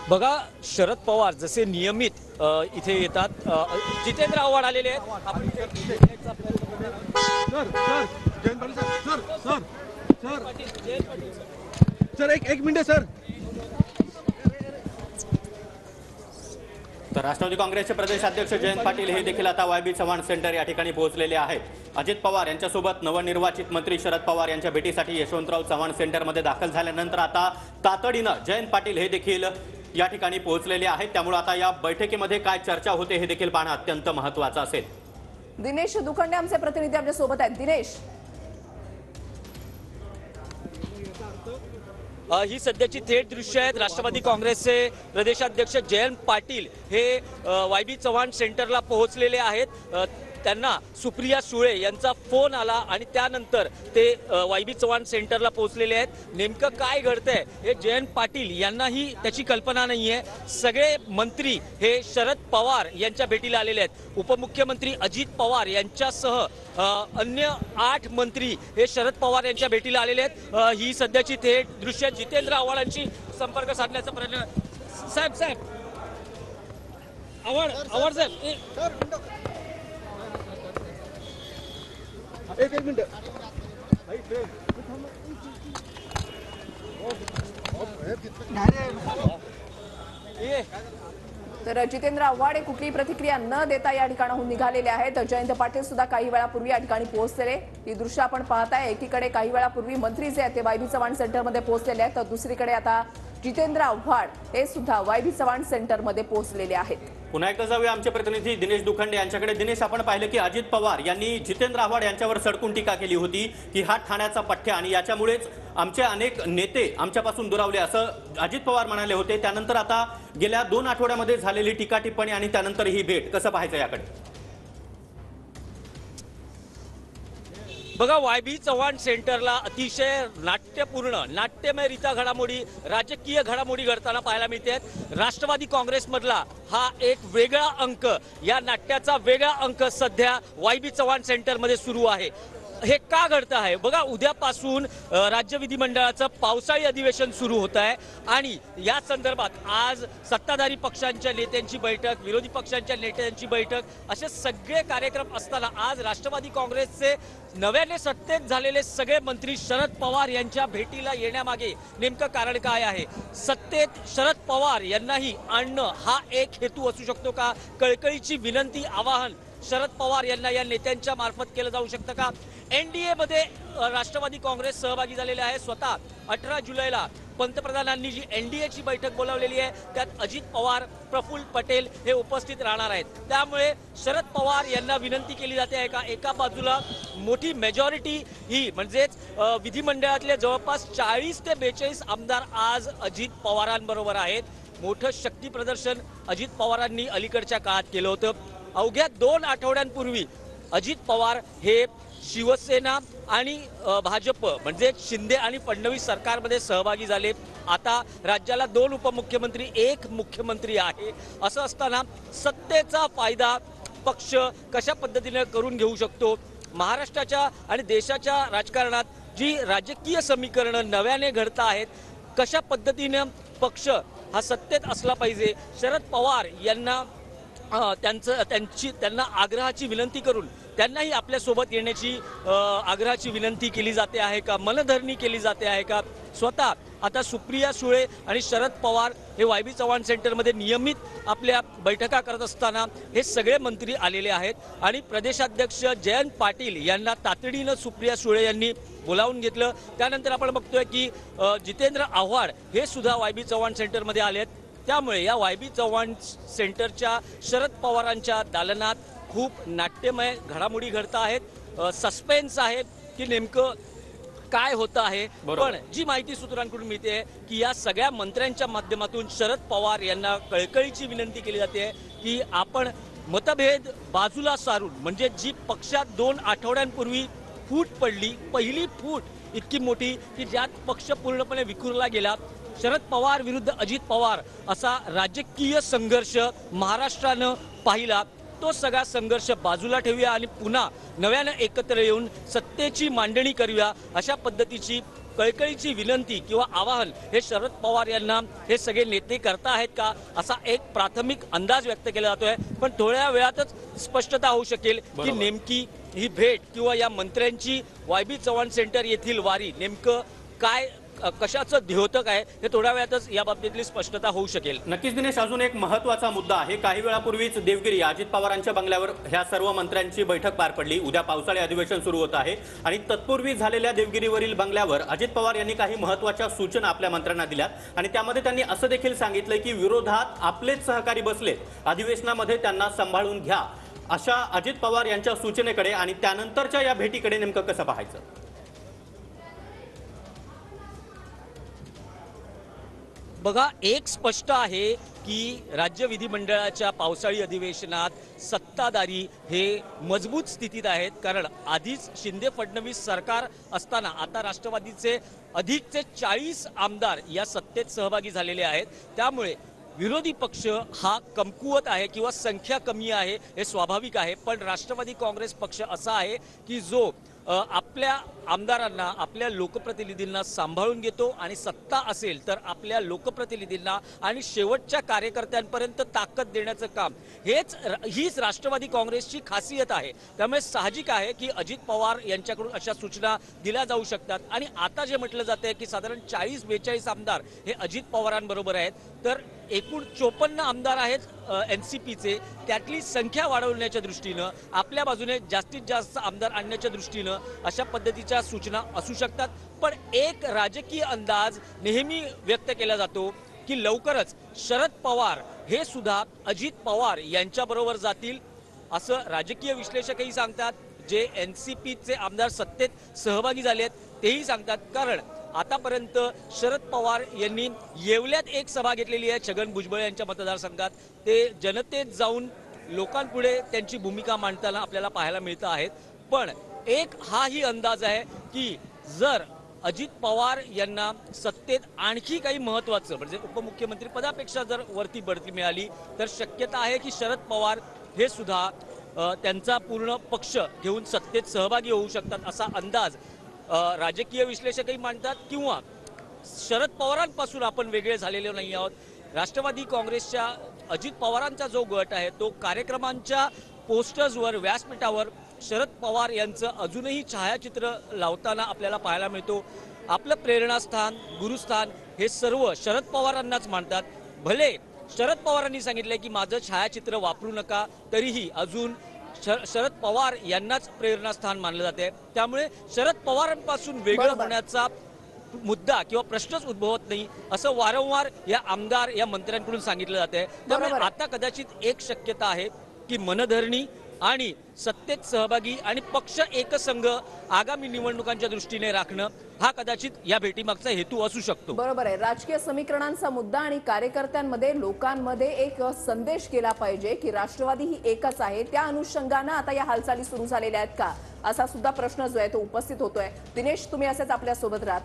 बघा, शरद पवार जसे नियमित इथे येतात, जितेंद्र आव्हाड आलेले आहेत। आपण इथे भेटण्याचा प्रयत्न करणार आहोत। जयंत पाटील सर एक मिनिट सर। तर राष्ट्रवादी काँग्रेसचे प्रदेश अध्यक्ष जयंत पाटील हे देखील आता वायबी चव्हाण सेंटर या ठिकाणी पोहोचलेले आहेत। अजित पवार यांच्यासोबत नवनिर्वाचित मंत्री शरद पवार यांच्या भेटीसाठी यशवंतराव चव्हाण सेंटरमध्ये दाखल झाल्यानंतर आता तातडीनं जयंत पाटील हे देखील या ठिकाणी पोहोचलेले आहेत। त्यामुळे आता या बैठकीमध्ये काय चर्चा होते हे देखील पाहणं अत्यंत महत्त्वाचं असेल। दिनेश दुखंडे आमचे प्रतिनिधी आपल्या सोबत आहेत। दिनेश, ही सध्याची थेट दृश्य आहेत। राष्ट्रवादी काँग्रेसचे प्रदेशाध्यक्ष जयंत पाटील हे वायबी चव्हाण सेंटरला पोहोचलेले आहेत। त्यांना सुप्रिया सुळे यांचा फोन आला आणि त्यानंतर ते वायबी चव्हाण सेंटरला पोहोचलेले आहेत। नेमकं काय घडतंय हे जयंत पाटील यांनाही त्याची कल्पना नाहीये। सगळे मंत्री हे शरद पवार यांच्या भेटीला आलेले आहेत। उपमुख्यमंत्री अजित पवार यांच्यासह अन्य 8 मंत्री हे शरद पवार यांच्या भेटीला आलेले आहेत। ही सध्याची थेट दृश्य जितेंद्र आव्हाडांशी संपर्क साधण्याचा प्रयत्न। साहेब आव्हाड साहेब, एक मिनिट। तर जितेंद्र आव्हाड कुठलीही प्रतिक्रिया न देता या ठिकाणाहून निघालेले आहेत। जयंत पाटील सुद्धा काही वेळापूर्वी या ठिकाणी पोहोचलेले, ही दृश्य आपण पाहताय। एकीकडे काही वेळापूर्वी मंत्री जे आहेत ते वायबी चव्हाण सेंटरमध्ये पोहोचलेले आहेत, तर दुसरीकडे आता जितेंद्र आव्हाड हे सुद्धा वायबी चव्हाण सेंटरमध्ये पोहोचलेले आहेत। पुन्हा एकदा जाऊया आमचे प्रतिनिधी दिनेश दुखंडे यांच्याकडे। दिनेश, आपण पाहिलं की अजित पवार यांनी जितेंद्र आव्हाड यांच्यावर सडकून टीका केली होती की हा ठाण्याचा पठ्ठ्या आणि याच्यामुळेच आमचे अनेक नेते आमच्यापासून दुरावले असं अजित पवार म्हणाले होते। त्यानंतर आता गेल्या 2 आठवड्यामध्ये झालेली टीका टिप्पणी आणि त्यानंतर ही भेट, कसं पाहायचं याकडे? बघा, वायबी चव्हाण सेंटरला अतिशय नाट्यमयरित्या घडामोडी, राजकीय घडामोडी घडताना पाहायला मिळतात। राष्ट्रवादी काँग्रेसमधला हा एक वेगळा अंक, या नाट्याचा वेगळा अंक सध्या वायबी चव्हाण सेंटरमध्ये सुरू आहे। हे का घडतं आहे? बघा, उद्यापासून राज्य विधिमंडळाचं पावसाळी अधिवेशन सुरू होत आहे आणि या संदर्भात आज सत्ताधारी पक्षांच्या नेत्यांची बैठक, विरोधी पक्षांच्या नेत्यांची बैठक, असे सगळे कार्यक्रम असताना आज राष्ट्रवादी काँग्रेसचे नव्याने सत्तेत झालेले सगळे मंत्री शरद पवार यांच्या भेटीला येण्यामागे नेमकं कारण काय आहे? सत्तेत शरद पवार यांनाही आणणं हा एक हेतू असू शकतो का? कळकळीची विनंती, आवाहन शरद पवार यांना या नेत्यांच्या मार्फत केलं जाऊ शकतं का? एनडीए मध्ये राष्ट्रवादी काँग्रेस सहभागी झालेले आहे। स्वतः 18 जुलैला पंतप्रधानांनी जी एनडीएची बैठक बोलावलेली आहे त्यात अजित पवार, प्रफुल्ल पटेल हे उपस्थित राहणार आहेत। त्यामुळे शरद पवार यांना विनंती केली जाते आहे का? एका बाजूला मोठी मेजॉरिटी ही म्हणजेच विधिमंडळातले जवळपास 40 ते 42 आमदार आज अजित पवारांबरोबर आहेत। मोठं शक्ती प्रदर्शन अजित पवारांनी अलीकडच्या काळात केलं होतं। अवघ्या 2 आठवड्यांपूर्वी अजित पवार हे शिवसेना आणि भाजप म्हणजे शिंदे आणि फडणवीस सरकारमध्ये सहभागी झाले। आता राज्याला 2 उपमुख्यमंत्री, 1 मुख्यमंत्री आहे। असं असताना सत्तेचा फायदा पक्ष कशा पद्धतीने करून घेऊ शकतो? महाराष्ट्राच्या आणि देशाच्या राजकारणात जी राजकीय समीकरणं नव्याने घडत आहेत, कशा पद्धतीने पक्ष हा सत्तेत असला पाहिजे? शरद पवार यांना त्यांना आग्रहाची विनंती करून त्यांनाही आपल्या सोबत येण्याची आग्रहाची विनंती केली जाते आहे का? मनधरणी केली जाते आहे का? स्वतः आता सुप्रिया सुळे आणि शरद पवार हे वायबी चव्हाण सेंटरमध्ये नियमित आपल्या बैठका करत असताना हे सगळे मंत्री आलेले आहेत आणि प्रदेशाध्यक्ष जयंत पाटील यांना तातडीनं सुप्रिया सुळे यांनी बोलावून घेतलं। त्यानंतर आपण बघतोय की जितेंद्र आव्हाड हे सुद्धा वायबी चव्हाण सेंटरमध्ये आले आहेत। त्यामुळे या वायबी चव्हाण सेंटरच्या शरद पवारांच्या दालनात खूप नाट्यमय घडामोडी घडत आहेत। सस्पेन्स आहे की नेमकं काय होतं आहे। पण जी माहिती सूत्रांकडून मिळते की या सगळ्या मंत्र्यांच्या माध्यमातून शरद पवार यांना कळकळीची विनंती केली जाते की आपण मतभेद बाजूला सारून, म्हणजे जी पक्षात 2 आठवड्यांपूर्वी फूट पडली, पहिली फूट इतकी मोठी की ज्यात पक्ष पूर्णपणे विखुरला गेला, शरद पवार विरुद्ध अजित पवार असा राजकीय संघर्ष महाराष्ट्रानं पाहिला। तो सगळा संघर्ष बाजूला ठेवूया आणि पुन्हा नव्यानं एकत्र येऊन सत्तेची मांडणी करूया, अशा पद्धतीची कळकळीची विनंती किंवा आवाहन हे शरद पवार यांना हे सगळे नेते करता आहेत का, असा एक प्राथमिक अंदाज व्यक्त केला जातोय. पण थोड्या वेळातच स्पष्टता होऊ शकेल की नेमकी ही भेट किंवा या मंत्र्यांची वाय.बी. चव्हाण सेंटर येथील वारी नेमकं काय, कशाचं द्योतक आहे, हे थोड्या वेळातच या बाबतीतली स्पष्टता होऊ शकेल. नक्कीच दिनेश, अजून एक महत्त्वाचा मुद्दा आहे. काही वेळापूर्वीच देवगिरी अजित पवारांच्या बंगल्यावर ह्या सर्व मंत्र्यांची बैठक पार पडली. उद्या पावसाळी अधिवेशन सुरू होत आहे आणि तत्पूर्वी झालेल्या देवगिरीवरील बंगल्यावर अजित पवार यांनी काही महत्त्वाच्या सूचना आपल्या मंत्र्यांना दिल्यात आणि त्यामध्ये त्यांनी असं देखील सांगितलंय की विरोधात आपलेच सहकारी बसलेत, अधिवेशनामध्ये त्यांना सांभाळून घ्या, अशा अजित पवार यांच्या सूचनेकडे आणि त्यानंतरच्या या भेटीकडे नेमकं कसं पाहायचं? बघा, एक स्पष्ट आहे की राज्य विधिमंडळाच्या पावसाळी अधिवेशनात सत्ताधारी हे मजबूत स्थितीत आहेत. कारण आधीच शिंदे फडणवीस सरकार असताना आता राष्ट्रवादीचे अधिकचे 40 आमदार या सत्तेत सहभागी झालेले आहेत. त्यामुळे विरोधी पक्ष हा कमकुवत आहे किंवा संख्या कमी आहे हे स्वाभाविक आहे. पण राष्ट्रवादी काँग्रेस पक्ष असा आहे की जो आपल्या आमदारांना, आपल्या लोकप्रतिनिधींना सांभाळून घेतो आणि सत्ता असेल तर आपल्या लोकप्रतिनिधींना आणि शेवटच्या कार्यकर्त्यांपर्यंत ताकद देण्याचं काम, हीच राष्ट्रवादी काँग्रेसची खासियत आहे. त्यामुळे साहजिक आहे की अजित पवार यांच्याकडून अशा सूचना दिल्या जाऊ शकतात. आणि आता जे म्हटलं जातंय की साधारण 40-42 आमदार हे अजित पवारांबरोबर आहेत, तर एकूण 54 आमदार आहेत NCPचे, त्यातली संख्या वाढवण्याच्या दृष्टीनं, आपल्या बाजूने जास्तीत जास्त आमदार आणण्याच्या दृष्टीनं अशा पद्धतीच्या सूचना असू शकतात. पण एक राजकीय अंदाज नेहमी व्यक्त केला जातो की लवकरच शरद पवार हे सुद्धा अजित पवार यांच्याबरोबर जातील, असं राजकीय विश्लेषकही सांगतात. जे NCPचे आमदार सत्तेत सहभागी झालेत तेही सांगतात. कारण आतापर्यंत शरद पवार यांनी येवल्यात एक सभा घेतलेली आहे छगन भुजबळ यांच्या मतदारसंघात. ते जनतेत जाऊन लोकांपुढे त्यांची भूमिका मांडताना आपल्याला पाहायला मिळतं आहेत. पण एक हाही अंदाज आहे की जर अजित पवार यांना सत्तेत आणखी काही महत्त्वाचं म्हणजे उपमुख्यमंत्री पदापेक्षा जर वरती बढती मिळाली तर शक्यता आहे की शरद पवार हे सुद्धा त्यांचा पूर्ण पक्ष घेऊन सत्तेत सहभागी होऊ शकतात, असा अंदाज राजकीय विश्लेषकही मांडतात. किंवा शरद पवारांपासून आपण वेगळे झालेले नाही आहोत. राष्ट्रवादी काँग्रेसच्या अजित पवारांचा जो गट आहे तो कार्यक्रमांच्या पोस्टर्सवर, व्यासपीठावर शरद पवार यांचं अजूनही छायाचित्र लावताना आपल्याला पाहायला मिळतो. आपलं प्रेरणास्थान, गुरुस्थान हे सर्व शरद पवारांनाच मानतात. भले शरद पवारांनी सांगितलंय की माझं छायाचित्र वापरू नका, तरीही अजून शरद पवार यांनाच प्रेरणास्थान मानलं जाते. त्यामुळे शरद पवारांपासून वेगळं होण्याचा मुद्दा किंवा प्रश्नच उद्भवत नाही, असं वारंवार या आमदार, या मंत्र्यांकडून सांगितलं जाते. त्यामुळे आता कदाचित एक शक्यता आहे की मनधरणी आणि सत्तेत सहभागी आणि पक्ष एकसंघ आगामी निवडणुकांच्या दृष्टीने राखणं हा कदाचित या भेटीमागचा हेतू असू शकतो. बरोबर आहे. राजकीय समीकरणांचा मुद्दा आणि कार्यकर्त्यांमध्ये, लोकांमध्ये एक संदेश केला पाहिजे की राष्ट्रवादी ही एकच आहे. त्या अनुषंगानं आता या हालचाली सुरू झालेल्या आहेत का, असा सुद्धा प्रश्न जो आहे तो उपस्थित होतोय. दिनेश, तुम्ही असेच आपल्या सोबत राहा.